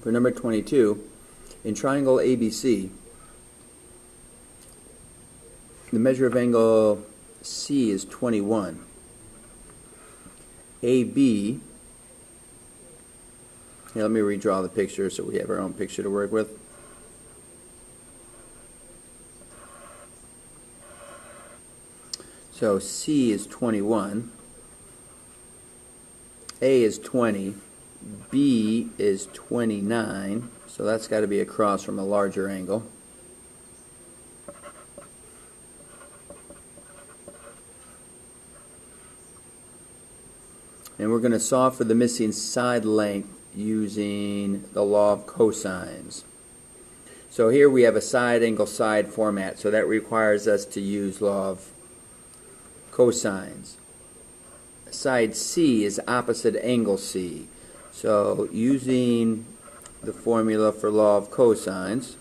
For number 22, in triangle ABC, the measure of angle C is 21. AB, here, let me redraw the picture so we have our own picture to work with. So C is 21, A is 20, B is 29, so that's got to be across from a larger angle. And we're going to solve for the missing side length using the law of cosines. So here we have a side angle side format, so that requires us to use law of cosines. Side C is opposite angle C. So using the formula for law of cosines,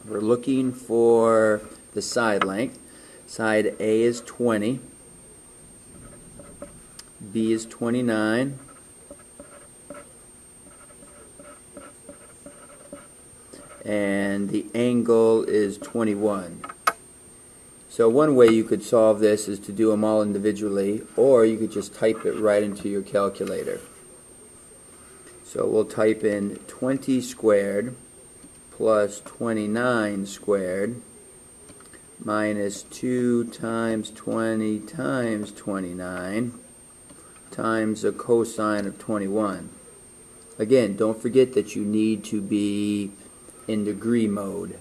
we're looking for the side length. Side A is 20, B is 29, and the angle is 21. So one way you could solve this is to do them all individually, or you could just type it right into your calculator. So we'll type in 20 squared plus 29 squared minus 2 times 20 times 29 times a cosine of 21. Again, don't forget that you need to be in degree mode.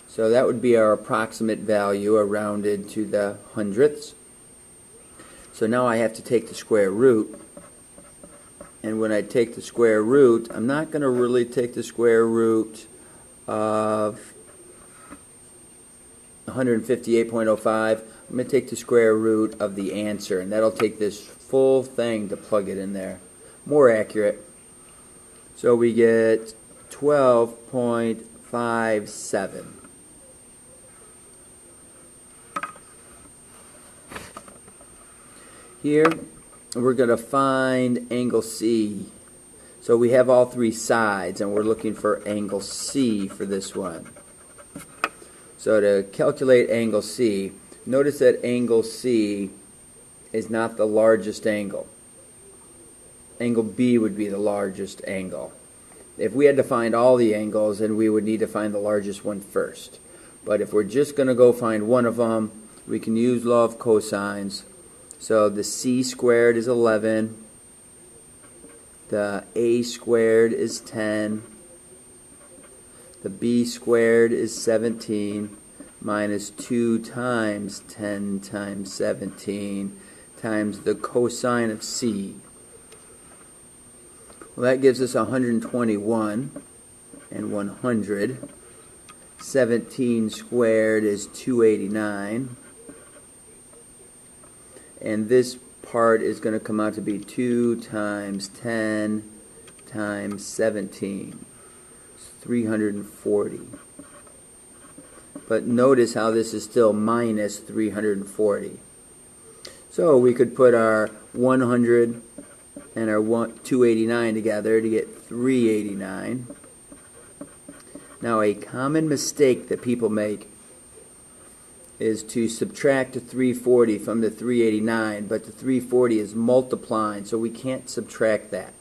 So that would be our approximate value, rounded to the hundredths. So now I have to take the square root. And when I take the square root, I'm not going to really take the square root of 158.05. I'm going to take the square root of the answer, and that'll take this full thing to plug it in there. More accurate. So we get 12.57. Here, we're going to find angle C. So we have all three sides, and we're looking for angle C for this one. So to calculate angle C, notice that angle C is not the largest angle. Angle B would be the largest angle. If we had to find all the angles, then we would need to find the largest one first. But if we're just going to go find one of them, we can use law of cosines. So the C squared is 11, the A squared is 10, the B squared is 17, minus 2 times 10 times 17 times the cosine of C. Well, that gives us 121 and 100. 17 squared is 289. And this part is going to come out to be 2 times 10 times 17. It's 340. But notice how this is still minus 340. So we could put our 100 and our 289 together to get 389. Now a common mistake that people make is to subtract the 340 from the 389, but the 340 is multiplying, so we can't subtract that.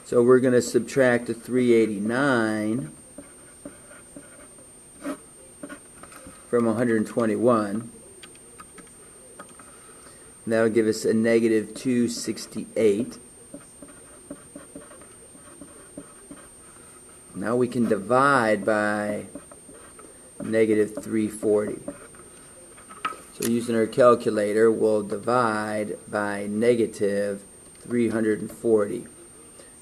So we're going to subtract the 389 from 121. That'll give us a negative 268. Now we can divide by negative 340. So using our calculator, we'll divide by negative 340.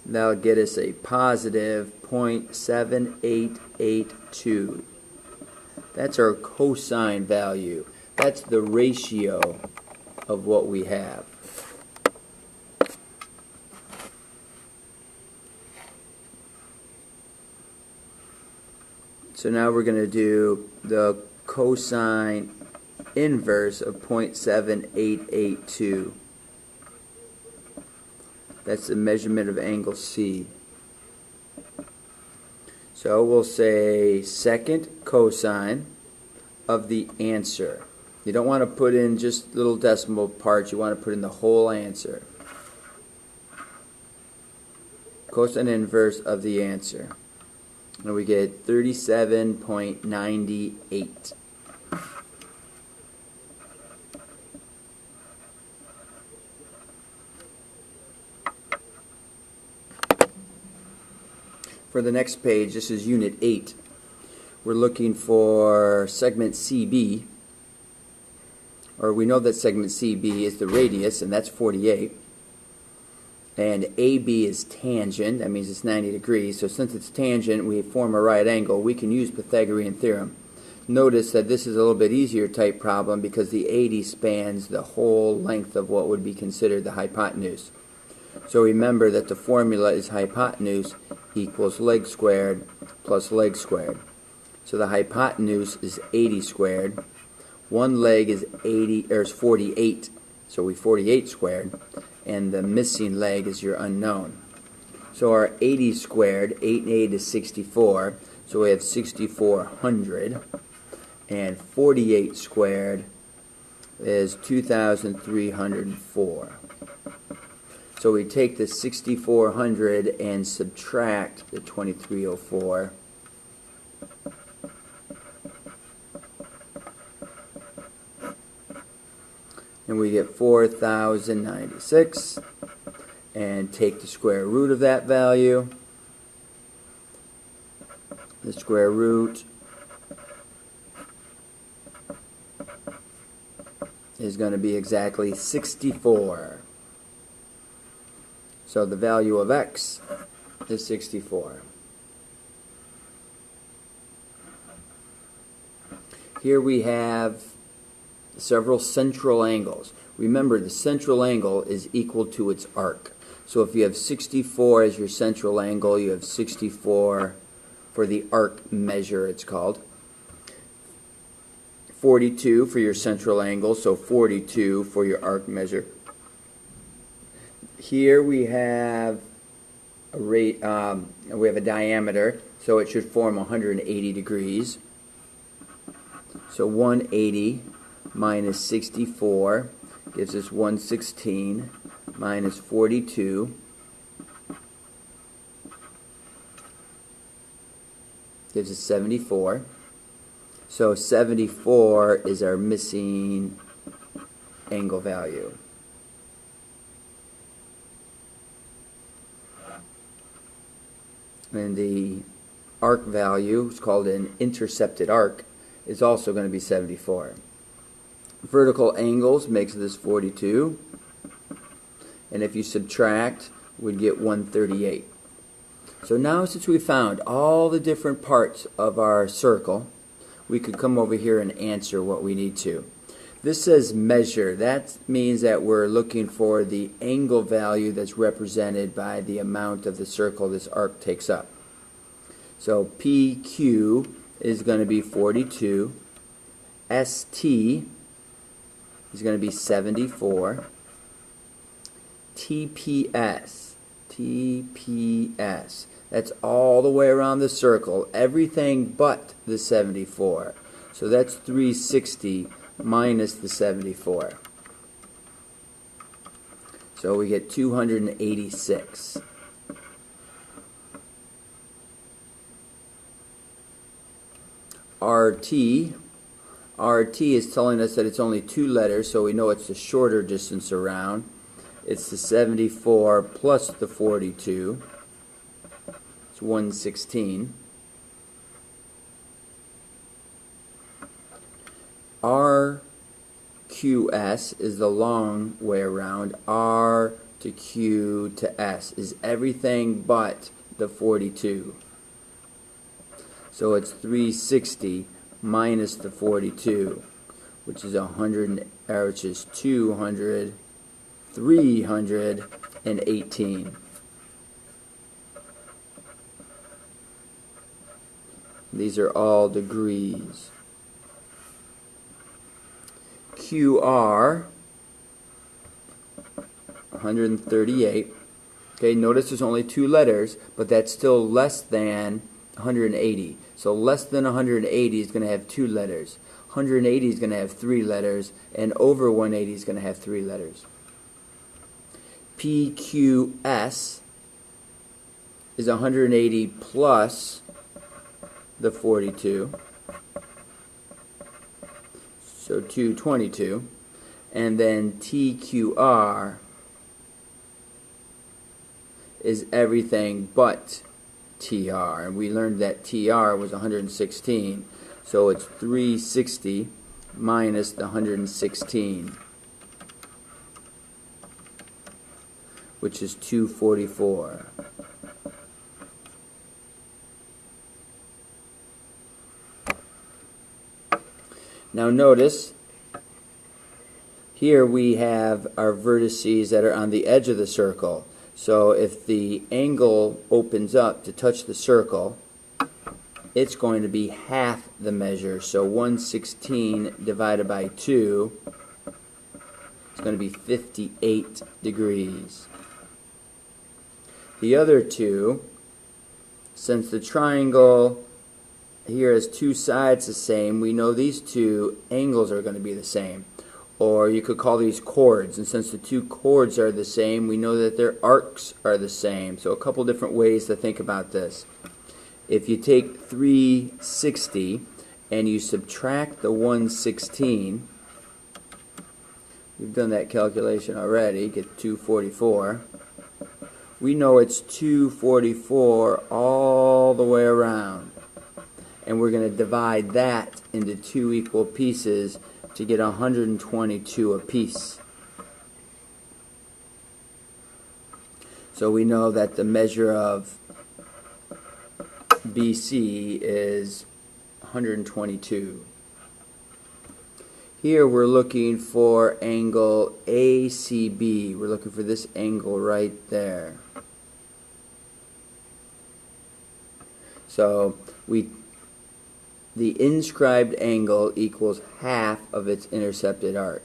That'll get us a positive 0.7882. That's our cosine value. That's the ratio of what we have. So now we're going to do the cosine inverse of 0.7882. That's the measurement of angle C. So we'll say second cosine of the answer. You don't want to put in just little decimal parts, you want to put in the whole answer. Cosine inverse of the answer. And we get 37.98. For the next page, this is Unit 8. We're looking for segment CB, or we know that segment CB is the radius, and that's 48. And AB is tangent, that means it's 90 degrees. So since it's tangent, we form a right angle. We can use Pythagorean theorem. Notice that this is a little bit easier type problem because the 80 spans the whole length of what would be considered the hypotenuse. So remember that the formula is hypotenuse equals leg squared plus leg squared. So the hypotenuse is 80 squared. One leg is 48. So we 48 squared. And the missing leg is your unknown. So our 80 squared, 8 and 8 is 64. So we have 6,400. And 48 squared is 2,304. So we take the 6,400 and subtract the 2,304. And we get 4,096. And take the square root of that value. The square root is going to be exactly 64. So the value of x is 64. Here we have several central angles. Remember, the central angle is equal to its arc. So if you have 64 as your central angle, you have 64 for the arc measure, it's called. 42 for your central angle, so 42 for your arc measure. Here we have we have a diameter, so it should form 180 degrees. So 180 minus 64 gives us 116 minus 42 gives us 74. So 74 is our missing angle value. And the arc value, it's called an intercepted arc, is also going to be 74. Vertical angles makes this 42. And if you subtract, we'd get 138. So now, since we found all the different parts of our circle, we could come over here and answer what we need to. This says measure. That means that we're looking for the angle value that's represented by the amount of the circle this arc takes up. So PQ is going to be 42. ST is going to be 74. TPS, that's all the way around the circle, everything but the 74. So that's 360 minus the 74. So we get 286. RT is telling us that it's only 2 letters, so we know it's the shorter distance around. It's the 74 plus the 42. It's 116. RQS is the long way around. R to Q to S is everything but the 42. So it's 360 minus the 42, which is 318. These are all degrees. PQR, 138. Okay, notice there's only two letters, but that's still less than 180. So less than 180 is going to have two letters. 180 is going to have three letters, and over 180 is going to have three letters. PQS is 180 plus the 42, so 222, and then TQR is everything but TR, and we learned that TR was 116, so it's 360 minus the 116, which is 244. Now notice, here we have our vertices that are on the edge of the circle. So if the angle opens up to touch the circle, it's going to be half the measure. So 116 divided by 2 is going to be 58 degrees. The other two, since the triangle here has two sides the same, we know these two angles are going to be the same. Or you could call these chords, and since the two chords are the same, we know that their arcs are the same. So a couple different ways to think about this. If you take 360 and you subtract the 116, we've done that calculation already, get 244. We know it's 244 all the way around. And we're going to divide that into two equal pieces to get 122 apiece. So we know that the measure of BC is 122. Here we're looking for angle ACB. We're looking for this angle right there. So the inscribed angle equals half of its intercepted arc.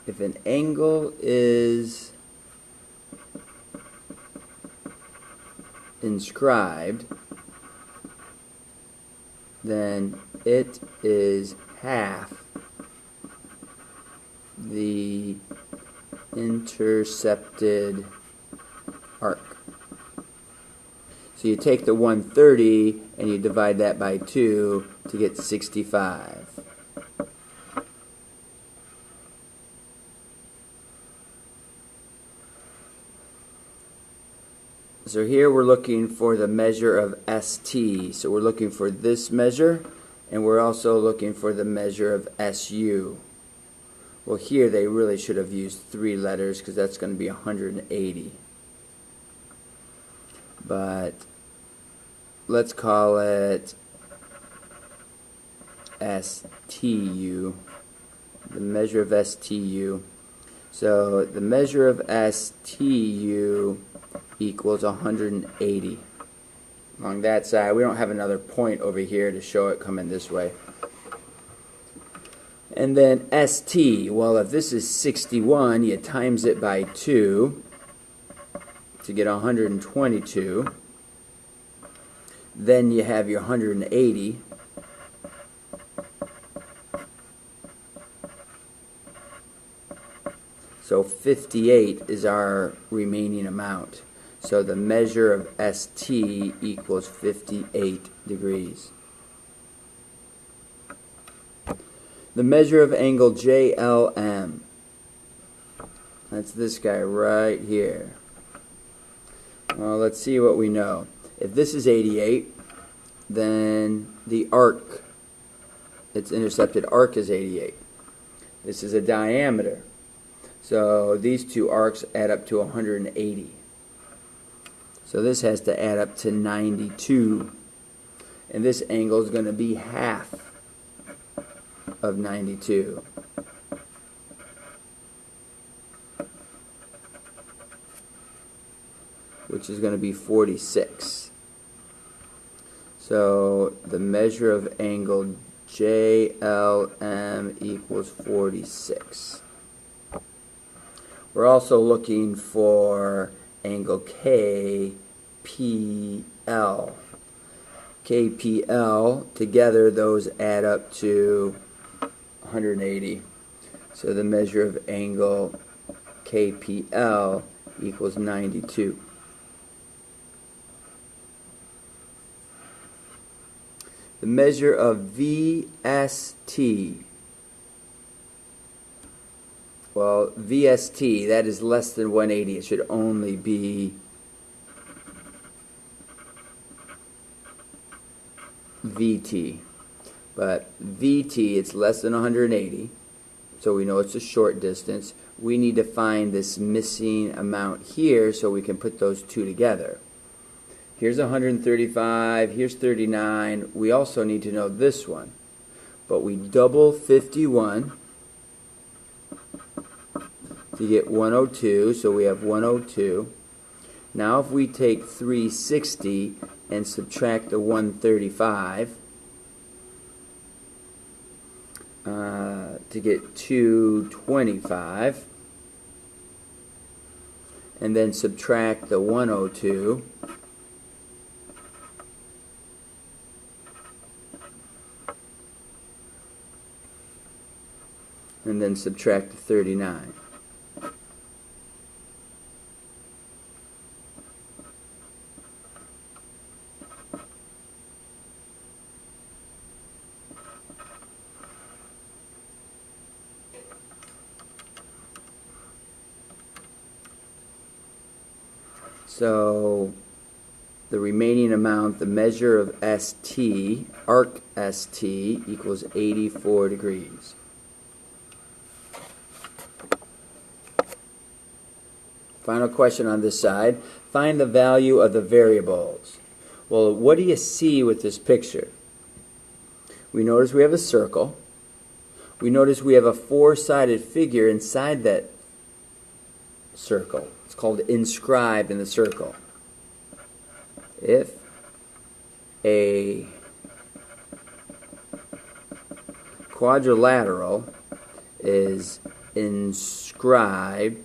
If an angle is inscribed, then it is half the intercepted arc. So you take the 130 and you divide that by 2 to get 65. So here we're looking for the measure of ST. So we're looking for this measure, and we're also looking for the measure of SU. Well, here they really should have used 3 letters because that's going to be 180. But let's call it STU, the measure of STU. So the measure of STU equals 180. Along that side, we don't have another point over here to show it coming this way. And then ST, well, if this is 61, you times it by 2 to get 122. Then you have your 180. So 58 is our remaining amount. So the measure of ST equals 58 degrees. The measure of angle JLM, that's this guy right here. Well, let's see what we know. If this is 88, then the arc, its intercepted arc is 88. This is a diameter. So these two arcs add up to 180. So this has to add up to 92. And this angle is going to be half of 92. Which is going to be 46. So the measure of angle JLM equals 46. We're also looking for angle KPL. KPL, together those add up to 180. So the measure of angle KPL equals 92. The measure of VST. Well, VST, that is less than 180. It should only be VT. But VT, it's less than 180. So we know it's a short distance. We need to find this missing amount here so we can put those two together. Here's 135, here's 39. We also need to know this one. But we double 51 to get 102, so we have 102. Now if we take 360 and subtract the 135 to get 225, and then subtract the 102, and then subtract the 39. So the remaining amount, the measure of ST, arc ST, equals 84 degrees. Final question on this side. Find the value of the variables. Well, what do you see with this picture? We notice we have a circle. We notice we have a four-sided figure inside that circle. It's called inscribed in the circle. If a quadrilateral is inscribed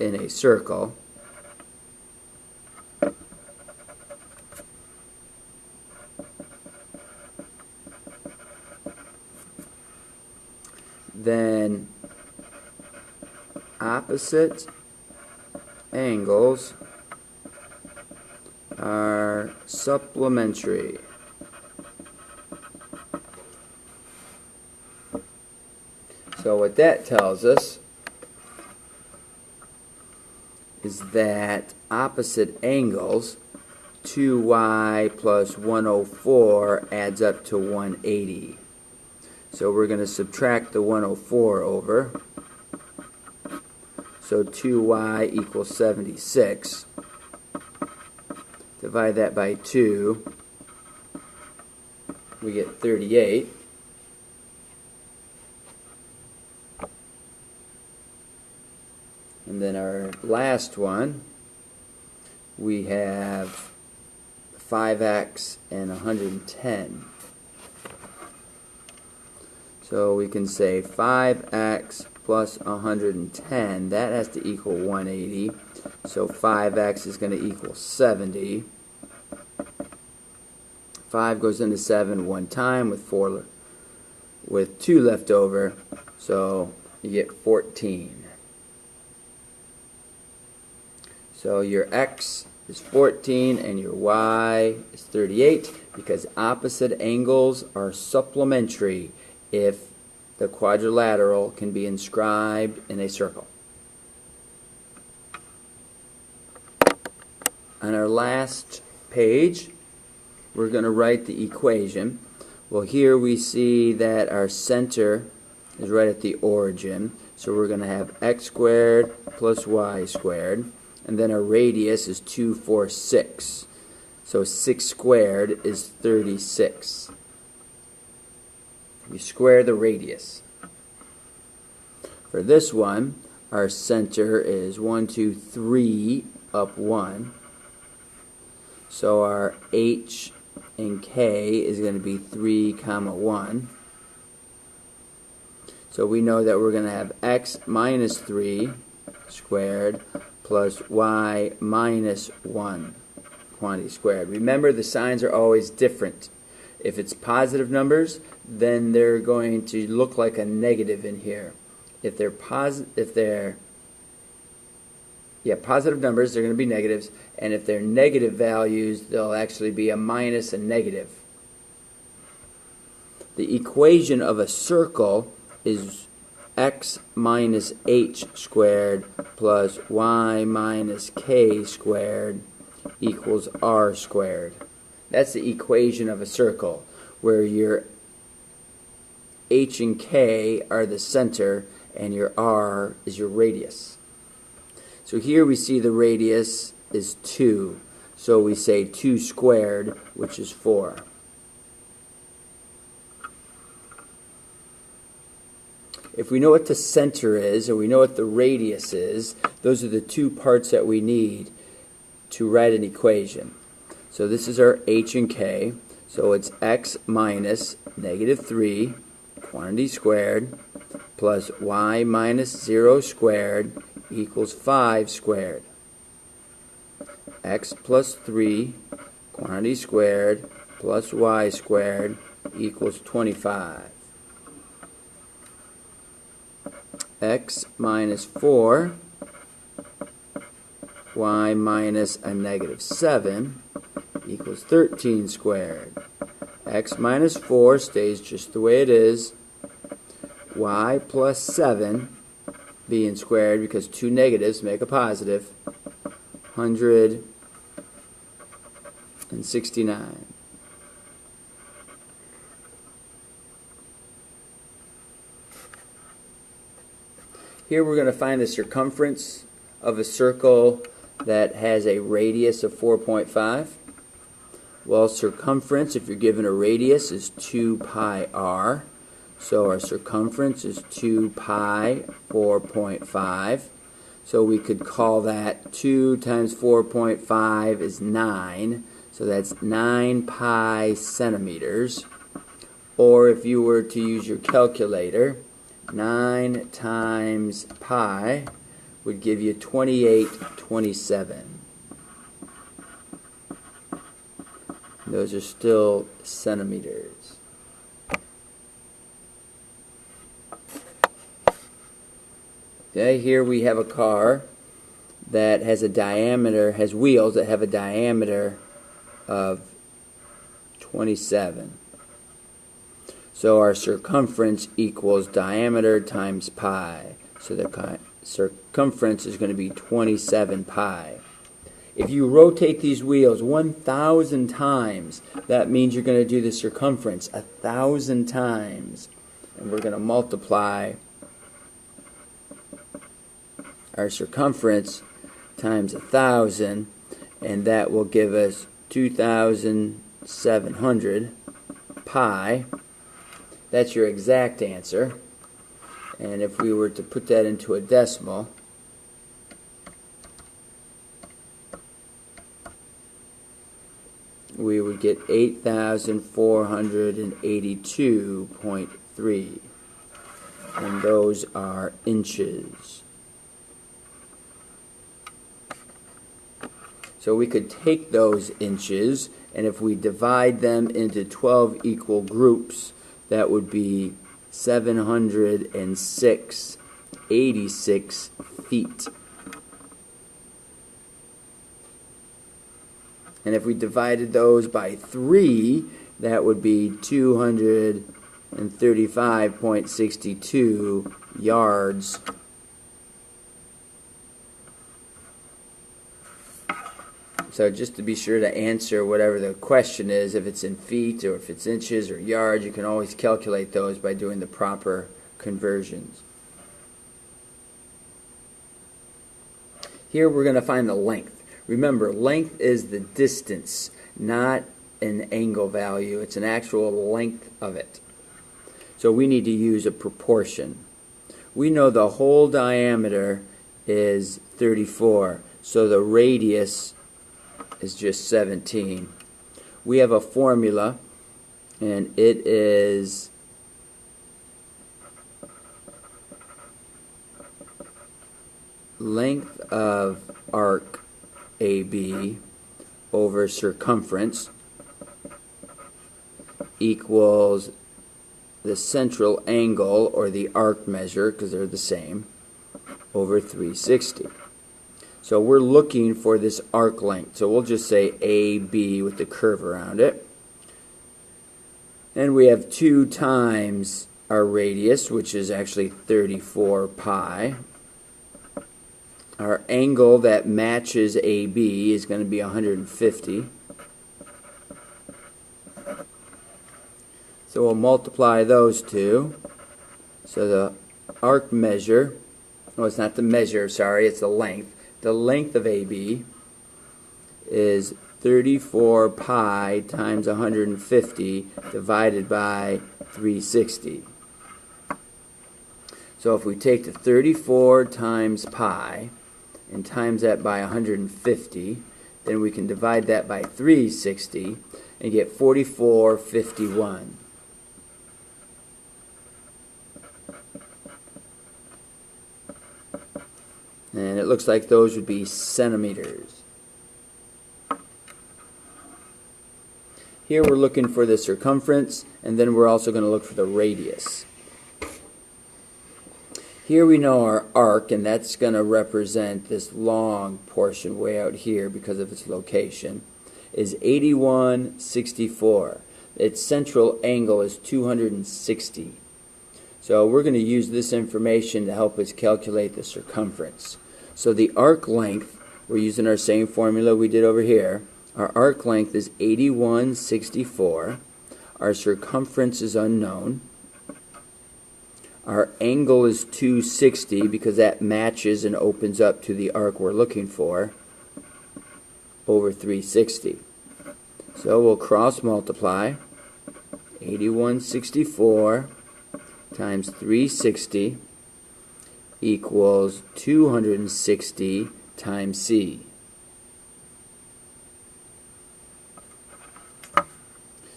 in a circle, then opposite angles are supplementary. So what that tells us is that opposite angles, 2y plus 104 adds up to 180. So we're going to subtract the 104 over. So 2y equals 76. Divide that by 2. We get 38. And then our last one, we have 5x and 110. So we can say 5x plus 110, that has to equal 180. So 5x is going to equal 70. 5 goes into 7 one time with 2 left over, so you get 14. So your x is 14 and your y is 38 because opposite angles are supplementary if the quadrilateral can be inscribed in a circle. On our last page, we're going to write the equation. Well, here we see that our center is right at the origin, so we're going to have x squared plus y squared, and then our radius is 2, 4, 6. So 6 squared is 36. We square the radius. For this one, our center is 1, 2, 3 up 1. So our h and k is going to be 3, 1. So we know that we're going to have x minus 3 squared plus y minus 1 quantity squared. Remember, the signs are always different. If it's positive numbers, then they're going to look like a negative in here. If they're positive numbers, they're going to be negatives, and if they're negative values, they'll actually be a minus and negative. The equation of a circle is x minus h squared plus y minus k squared equals r squared. That's the equation of a circle, where your h and k are the center and your r is your radius. So here we see the radius is 2, so we say 2 squared, which is 4. If we know what the center is, or we know what the radius is, those are the two parts that we need to write an equation. So this is our h and k, so it's x minus negative 3 quantity squared plus y minus 0 squared equals 5 squared. X plus 3 quantity squared plus y squared equals 25. X minus 4, y minus a negative 7 equals 13 squared. X minus 4 stays just the way it is. Y plus 7 being squared, because two negatives make a positive, 169. Here we're going to find the circumference of a circle that has a radius of 4.5. Well, circumference, if you're given a radius, is 2 pi r. So our circumference is 2 pi 4.5. So we could call that 2 times 4.5 is 9. So that's 9 pi centimeters. Or if you were to use your calculator, 9 times pi would give you 2827. Those are still centimeters. Okay, here we have a car that has a diameter, has wheels that have a diameter of 27. So our circumference equals diameter times pi. So the circumference is going to be 27 pi. If you rotate these wheels 1,000 times, that means you're going to do the circumference 1,000 times. And we're going to multiply our circumference times 1,000, and that will give us 2,700 pi. That's your exact answer. And if we were to put that into a decimal, we would get 8,482.3. And those are inches. So we could take those inches, and if we divide them into 12 equal groups, that would be 786 feet. And if we divided those by 3, that would be 235.62 yards. So just to be sure to answer whatever the question is, if it's in feet or if it's inches or yards, you can always calculate those by doing the proper conversions. Here we're going to find the length. Remember, length is the distance, not an angle value. It's an actual length of it. So we need to use a proportion. We know the whole diameter is 34, so the radius is just 17. We have a formula, and it is length of arc AB over circumference equals the central angle, or the arc measure, because they're the same, over 360. So we're looking for this arc length. So we'll just say AB with the curve around it. And we have 2 times our radius, which is actually 34 pi. Our angle that matches AB is going to be 150. So we'll multiply those two. So the arc measure, oh, it's not the measure, sorry, it's the length. The length of AB is 34 pi times 150 divided by 360. So if we take the 34 times pi and times that by 150, then we can divide that by 360 and get 4451. And it looks like those would be centimeters. Here we're looking for the circumference, and then we're also going to look for the radius. Here we know our arc, and that's going to represent this long portion way out here because of its location, is 8164. Its central angle is 260. So we're going to use this information to help us calculate the circumference. So the arc length, we're using our same formula we did over here. Our arc length is 8164. Our circumference is unknown. Our angle is 260 because that matches and opens up to the arc we're looking for over 360. So we'll cross multiply 8164 times 360 equals 260 times C.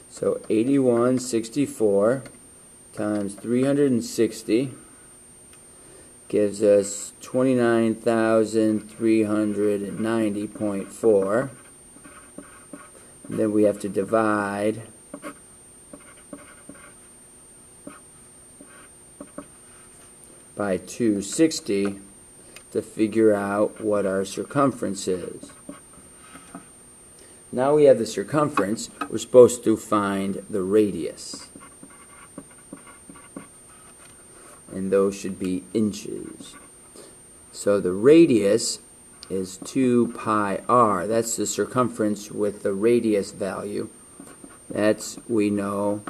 So 8164 times 360 gives us 29,390.4. And then we have to divide by 260 to figure out what our circumference is. Now we have the circumference, we're supposed to find the radius. And those should be inches. So the radius is 2 pi r. That's the circumference with the radius value. That's, we know,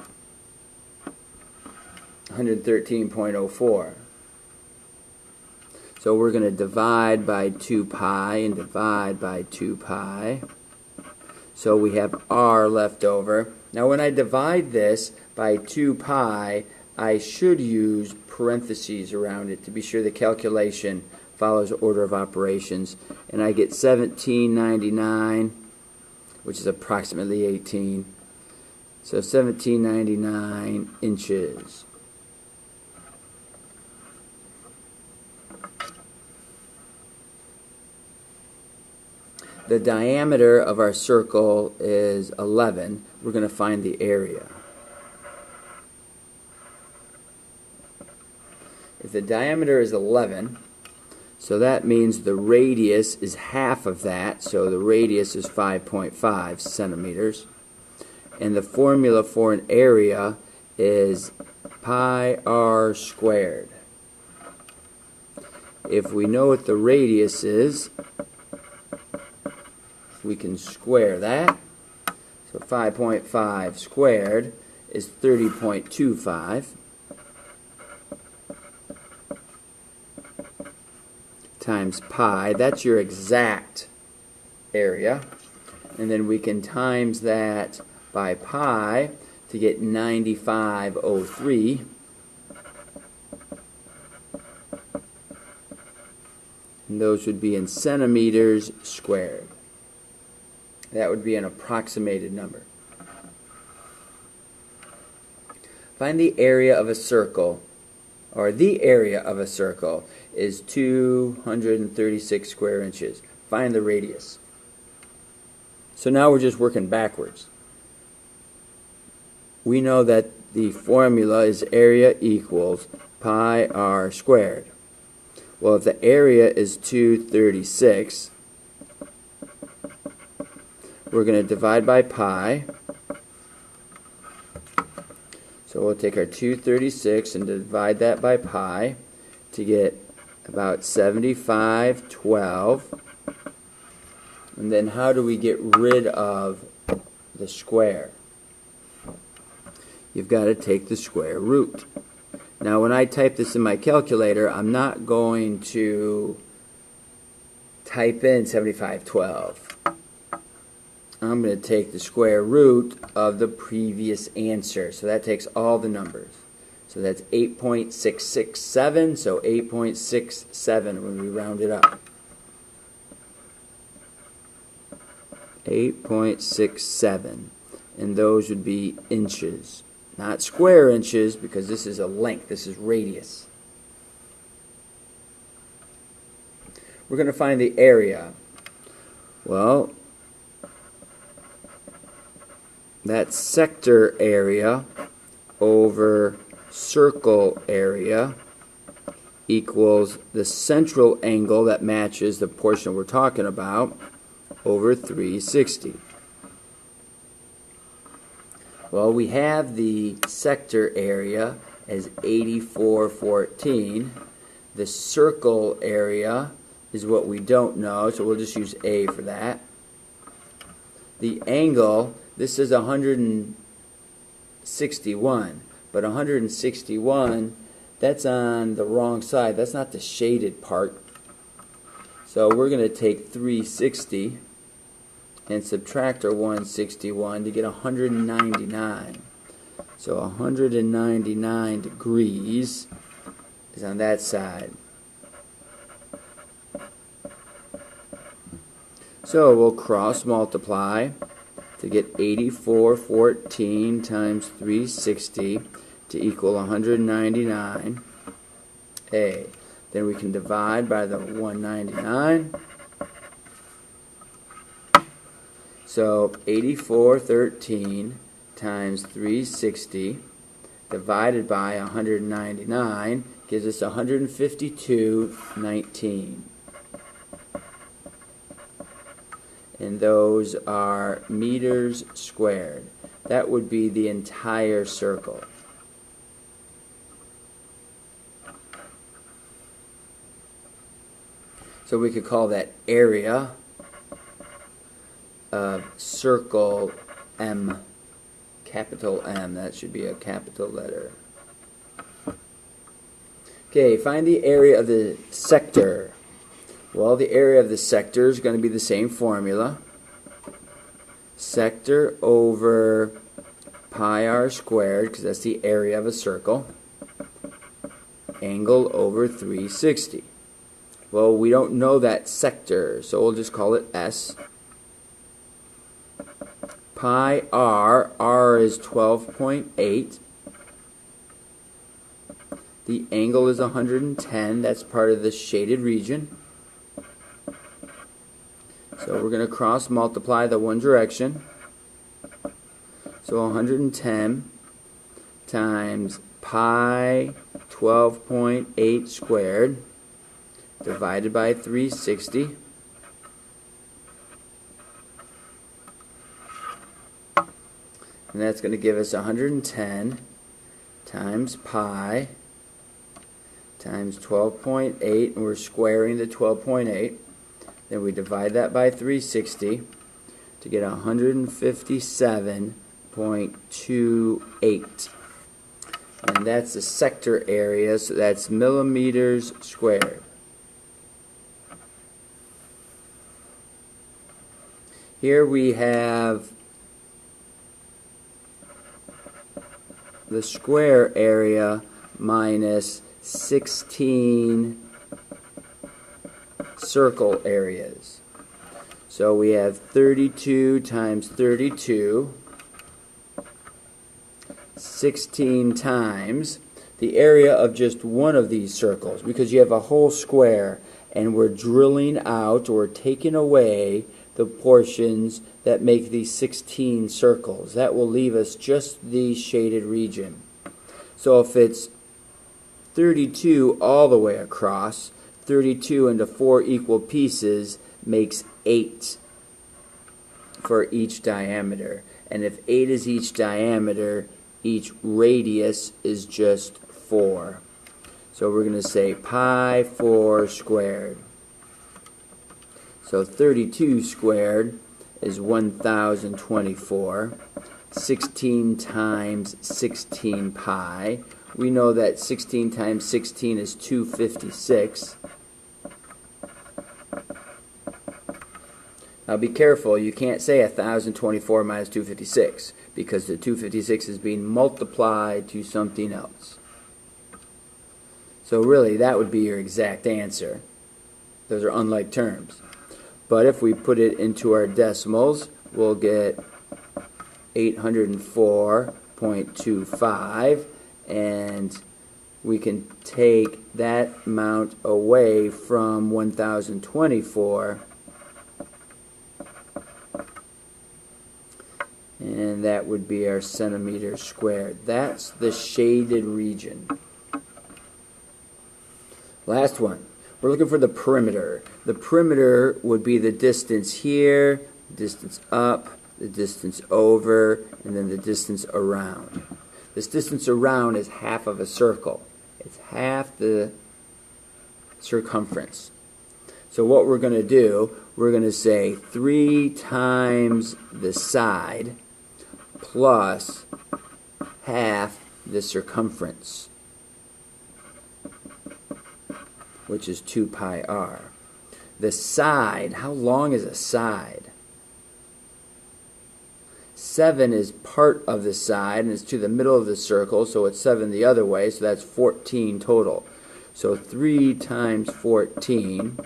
113.04. So we're going to divide by 2 pi and divide by 2 pi. So we have r left over. Now when I divide this by 2 pi, I should use parentheses around it to be sure the calculation follows order of operations. And I get 1799, which is approximately 18. So 1799 inches. The diameter of our circle is 11. We're going to find the area. If the diameter is 11, so that means the radius is half of that, so the radius is 5.5 centimeters. And the formula for an area is pi r squared. If we know what the radius is, we can square that. So 5.5 squared is 30.25 times pi. That's your exact area. And then we can times that by pi to get 9503. And those would be in centimeters squared. That would be an approximated number. Find the area of a circle, or the area of a circle is 236 square inches. Find the radius. So now we're just working backwards. We know that the formula is area equals pi r squared. Well, if the area is 236, we're going to divide by pi. So we'll take our 236 and divide that by pi to get about 7512. And then how do we get rid of the square? You've got to take the square root. Now when I type this in my calculator, I'm not going to type in 7512. I'm going to take the square root of the previous answer. So that takes all the numbers. So that's 8.667, so 8.67 when we round it up. 8.67, and those would be inches. Not square inches, because this is a length, this is radius. We're going to find the area. Well, that sector area over circle area equals the central angle that matches the portion we're talking about over 360. Well, we have the sector area as 8414. The circle area is what we don't know, so we'll just use A for that. The angle, this is 161, but 161, that's on the wrong side. That's not the shaded part. So we're going to take 360 and subtract our 161 to get 199. So 199 degrees is on that side. So we'll cross multiply to get 8414 times 360 to equal 199. A. Then we can divide by the 199. So 8413 times 360 divided by 199 gives us 152.19. And those are meters squared. That would be the entire circle. So we could call that area of circle M, capital M. That should be a capital letter. Okay, find the area of the sector. Well, the area of the sector is going to be the same formula. Sector over pi r squared, because that's the area of a circle. Angle over 360. Well, we don't know that sector, so we'll just call it S. Pi r, r is 12.8. The angle is 110. That's part of the shaded region. So we're going to cross multiply the one direction. So 110 times pi 12.8 squared divided by 360. And that's going to give us 110 times pi times 12.8, and we're squaring the 12.8. Then we divide that by 360 to get 157.28. And that's the sector area, so that's millimeters squared. Here we have the square area minus 16 circle areas. So we have 32 times 32, 16 times the area of just one of these circles, because you have a whole square, and we're drilling out or taking away the portions that make these 16 circles. That will leave us just the shaded region. So if it's 32 all the way across, 32 into 4 equal pieces makes 8 for each diameter. And if 8 is each diameter, each radius is just 4. So we're going to say pi 4 squared. So 32 squared is 1024. 16 times 16 pi. We know that 16 times 16 is 256. Now be careful, you can't say 1024 minus 256, because the 256 is being multiplied to something else. So really, that would be your exact answer. Those are unlike terms. But if we put it into our decimals, we'll get 804.25, and we can take that amount away from 1024, and that would be our centimeters squared. That's the shaded region. Last one. We're looking for the perimeter. The perimeter would be the distance here, distance up, the distance over, and then the distance around. This distance around is half of a circle. It's half the circumference. So what we're going to do, we're going to say 3 times the side plus half the circumference, which is 2 pi r. The side, how long is a side? 7 is part of the side, and it's to the middle of the circle, so it's 7 the other way, so that's 14 total. So 3 times 14,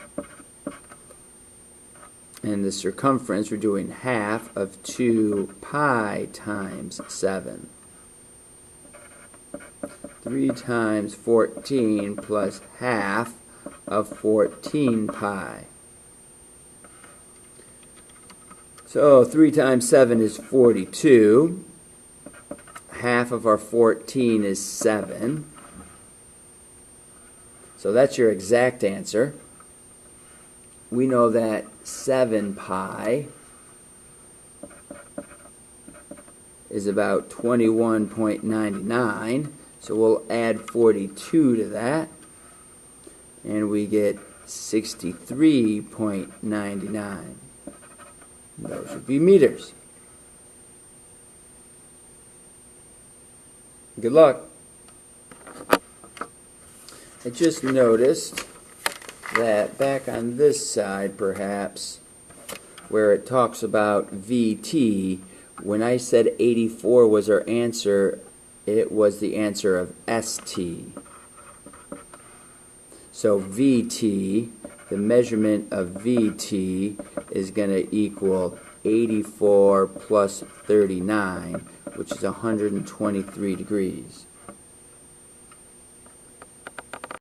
and the circumference, we're doing half of 2 pi times 7. 3 times 14 plus half of 14 pi. So 3 times 7 is 42. Half of our 14 is 7. So that's your exact answer. We know that 7 pi is about 21.99. So we'll add 42 to that, and we get 63.99. Those would be meters. Good luck. I just noticed that back on this side, perhaps, where it talks about VT, when I said 84 was our answer, it was the answer of ST. So VT, the measurement of VT, is going to equal 84 plus 39, which is 123 degrees.